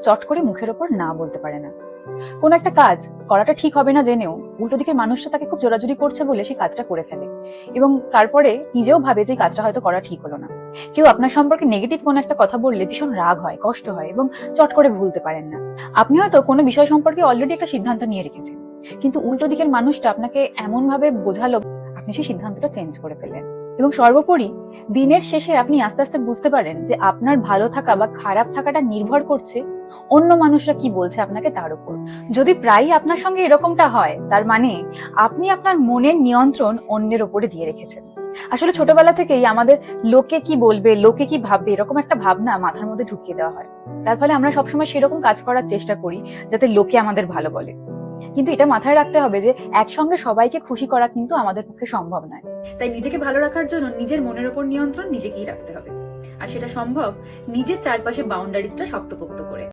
চট করে মুখের ওপর না বলতে পারে না। কোন একটা কাজ করাটা ঠিক হবে না জেনেও উল্টো দিকের মানুষটা তাকে খুব জোরাজুরি করছে বলে সেই কাজটা করে ফেলে এবং তারপরে নিজেও ভাবে যে এই কাজটা হয়তো করা ঠিক হলো না। কেউ আপনার সম্পর্কে নেগেটিভ কোনো একটা কথা বললে ভীষণ রাগ হয়, কষ্ট হয় এবং চট করে ভুলতে পারেন না। আপনি হয়তো কোনো বিষয় সম্পর্কে অলরেডি একটা সিদ্ধান্ত নিয়ে রেখেছেন, কিন্তু উল্টো দিকের মানুষটা আপনাকে এমন ভাবে বোঝালো আপনি সেই সিদ্ধান্তটা চেঞ্জ করে ফেললেন। এবং সর্বোপরি দিনের শেষে আপনি আস্তে আস্তে বুঝতে পারেন যে আপনার ভালো থাকা বা খারাপ থাকাটা নির্ভর করছে অন্য মানুষরা কি বলছে আপনাকে তার উপর। যদি প্রায়ই আপনার সঙ্গে এরকমটা হয়, তার মানে আপনি আপনার মনের নিয়ন্ত্রণ অন্যের উপরে দিয়ে রেখেছেন। আসলে ছোটবেলা থেকেই আমাদের লোকে কি বলবে, লোকে কি ভাববে, এরকম একটা ভাবনা মাথার মধ্যে ঢুকিয়ে দেওয়া হয়। তার ফলে আমরা সবসময় সেরকম কাজ করার চেষ্টা করি যাতে লোকে আমাদের ভালো বলে। কিন্তু এটা মাথায় রাখতে হবে যে একসঙ্গে সবাইকে খুশি করা কিন্তু আমাদের পক্ষে সম্ভব নয়। তাই নিজেকে ভালো রাখার জন্য নিজের মনের উপর নিয়ন্ত্রণ নিজেকেই রাখতে হবে, আর সেটা সম্ভব নিজের চারপাশে বাউন্ডারিজটা শক্তপোক্ত করে।